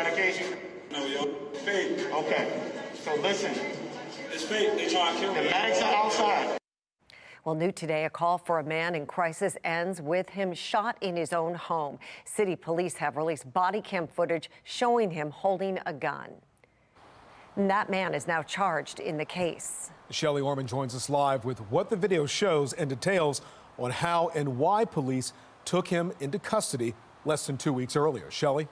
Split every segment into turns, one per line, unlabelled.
medication?
No, yo. Fake.
Okay. So listen.
It's fake. They trying to kill me.
The medics are outside.
Well, new today, a call for a man in crisis ends with him shot in his own home. City police have released body cam footage showing him holding a gun. And that man is now charged in the case.
Shelley Orman joins us live with what the video shows and details on how and why police took him into custody less than 2 weeks earlier. Shelley?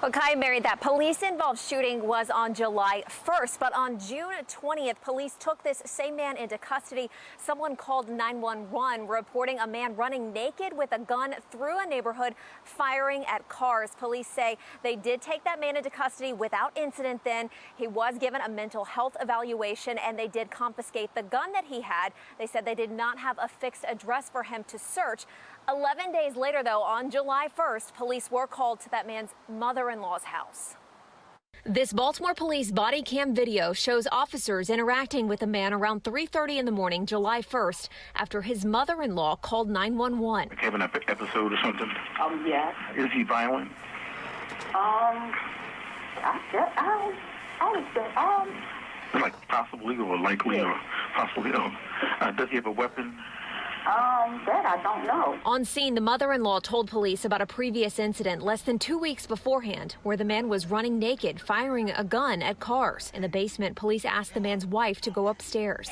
Well, Kai, Mary, that police-involved shooting was on July 1st, but on June 20th, police took this same man into custody. Someone called 911 reporting a man running naked with a gun through a neighborhood, firing at cars. Police say they did take that man into custody without incident then. He was given a mental health evaluation, and they did confiscate the gun that he had. They said they did not have a fixed address for him to search. 11 days later, though, on July 1st, police were called to that man's mother-in-law's house. This Baltimore police body cam video shows officers interacting with a man around 3:30 in the morning, July 1st, after his mother-in-law called 911.
Having an episode or something?
Yes.
Is he violent? Like possibly or likely or possibly. Does he have a weapon?
That I don't know.
On scene, the mother-in-law told police about a previous incident less than 2 weeks beforehand, where the man was running naked, firing a gun at cars. In the basement, police asked the man's wife to go upstairs.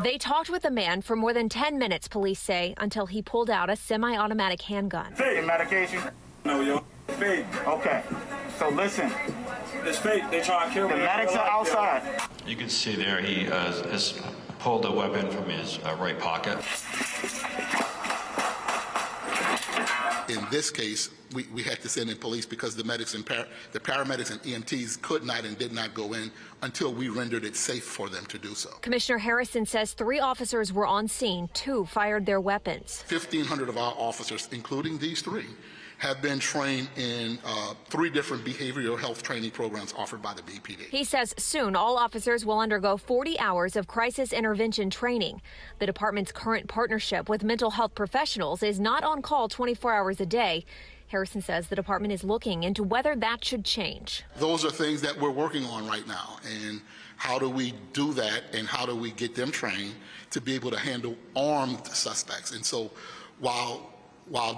They talked with the man for more than 10 minutes, police say, until he pulled out a semi-automatic handgun.
Fake medication?
No, yo. Fake.
Okay. So listen.
It's fake. They trying to kill me.
The medics are outside.
You can see there he has pulled a weapon from his right pocket.
In this case, we had to send in police because the medics and the paramedics and EMTs could not and did not go in until we rendered it safe for them to do so.
Commissioner Harrison says 3 officers were on scene. 2 fired their weapons. 1,500
of our officers, including these 3, have been trained in 3 different behavioral health training programs offered by the BPD.
He says soon all officers will undergo 40 hours of crisis intervention training. The department's current partnership with mental health professionals is not on call 24 hours a day. Harrison says the department is looking into whether that should change.
Those are things that we're working on right now. And how do we do that, and how do we get them trained to be able to handle armed suspects? And so while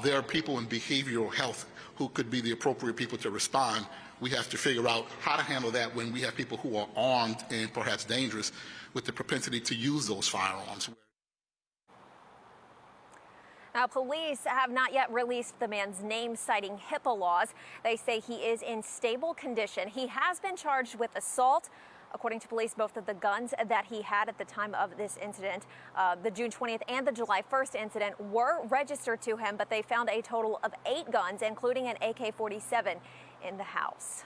there are people in behavioral health who could be the appropriate people to respond, we have to figure out how to handle that when we have people who are armed and perhaps dangerous with the propensity to use those firearms.
Now, police have not yet released the man's name, citing HIPAA laws. They say he is in stable condition. He has been charged with assault. According to police, both of the guns that he had at the time of this incident, the June 20th and the July 1st incident, were registered to him, but they found a total of 8 guns, including an AK-47, in the house.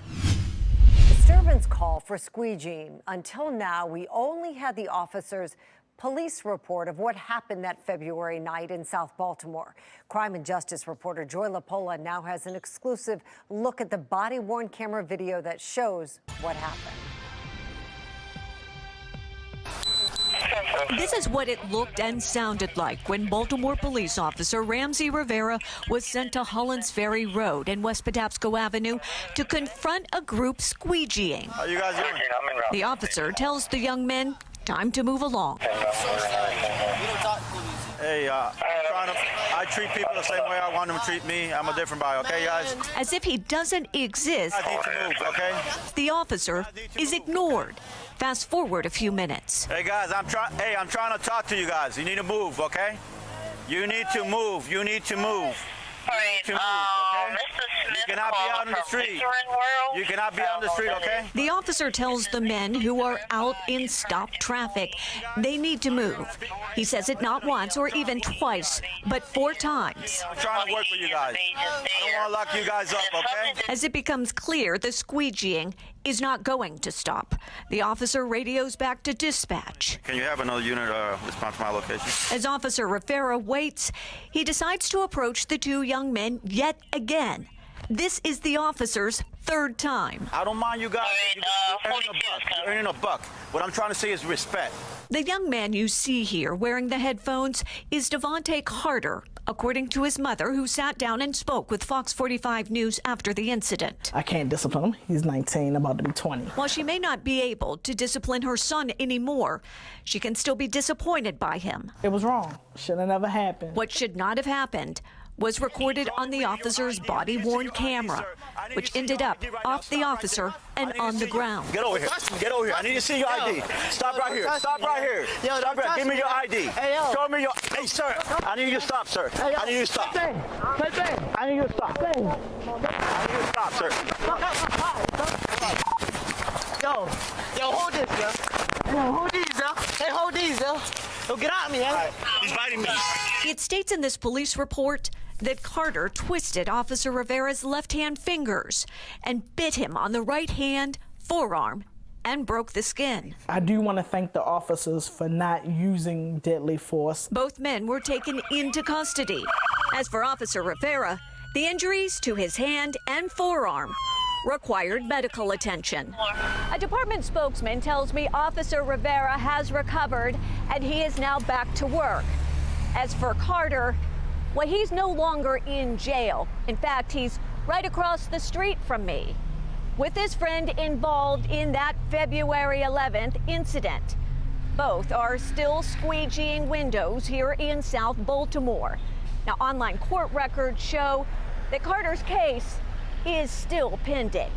Disturbance call for squeegeeing. Until now, we only had the officers' police report of what happened that February night in South Baltimore. Crime and Justice reporter Joy LaPola now has an exclusive look at the body-worn camera video that shows what happened.
This is what it looked and sounded like when Baltimore police officer Ramsey Rivera was sent to Hollands Ferry Road and West Patapsco Avenue to confront a group squeegeeing.
How you guys doing?
The officer tells the young men time to move along.
Hey, I treat people the same way I want them to treat me. I'm a different guy, okay, guys?
As if he doesn't exist,
I need to move, okay?
the officer is ignored. Fast forward a few minutes.
Hey, guys, I'm trying to talk to you guys. You need to move, okay? You need to move. You need to move. You cannot be out in the street. You cannot be out in the street, okay?
The officer tells the men who are out in stop traffic they need to move. He says it not once or even twice, but 4 times.
I'm trying to work with you guys. I don't want to lock you guys up, okay?
As it becomes clear the squeegeeing is not going to stop, the officer radios back to dispatch.
Can you have another unit respond to my location?
As Officer Rivera waits, he decides to approach the 2 young men yet again, This is the officer's third time.
I don't mind you guys. You're earning a buck. What I'm trying to say is respect.
The young man you see here wearing the headphones is Devontae Carter, according to his mother, who sat down and spoke with Fox 45 News after the incident.
I can't discipline him. He's 19, about to be 20.
While she may not be able to discipline her son anymore, she can still be disappointed by him.
It was wrong. Should have never happened.
What should not have happened was recorded on the officer's body-worn camera, which ended up off the officer and on the ground.
Get over here. Get over here. I need to see your ID. Stop right here. Stop right here. Stop right. Give me your ID. Show me your. Hey, sir. I need you to stop, sir. I need you to stop. I need you to stop. I need you to stop, sir.
Yo, hold this, yo. Yo, hold these, yo. Hey, hold these, yo. Yo, get out of me, yo.
He's biting me.
It states in this police report that Carter twisted Officer Rivera's left-hand fingers and bit him on the right hand, forearm, and broke the skin.
I do want to thank the officers for not using deadly force.
Both men were taken into custody. As for Officer Rivera, the injuries to his hand and forearm required medical attention.
A department spokesman tells me Officer Rivera has recovered and he is now back to work. As for Carter, well, he's no longer in jail. In fact, he's right across the street from me, with his friend involved in that February 11th incident. Both are still squeegeeing windows here in South Baltimore. Now, online court records show that Carter's case is still pending.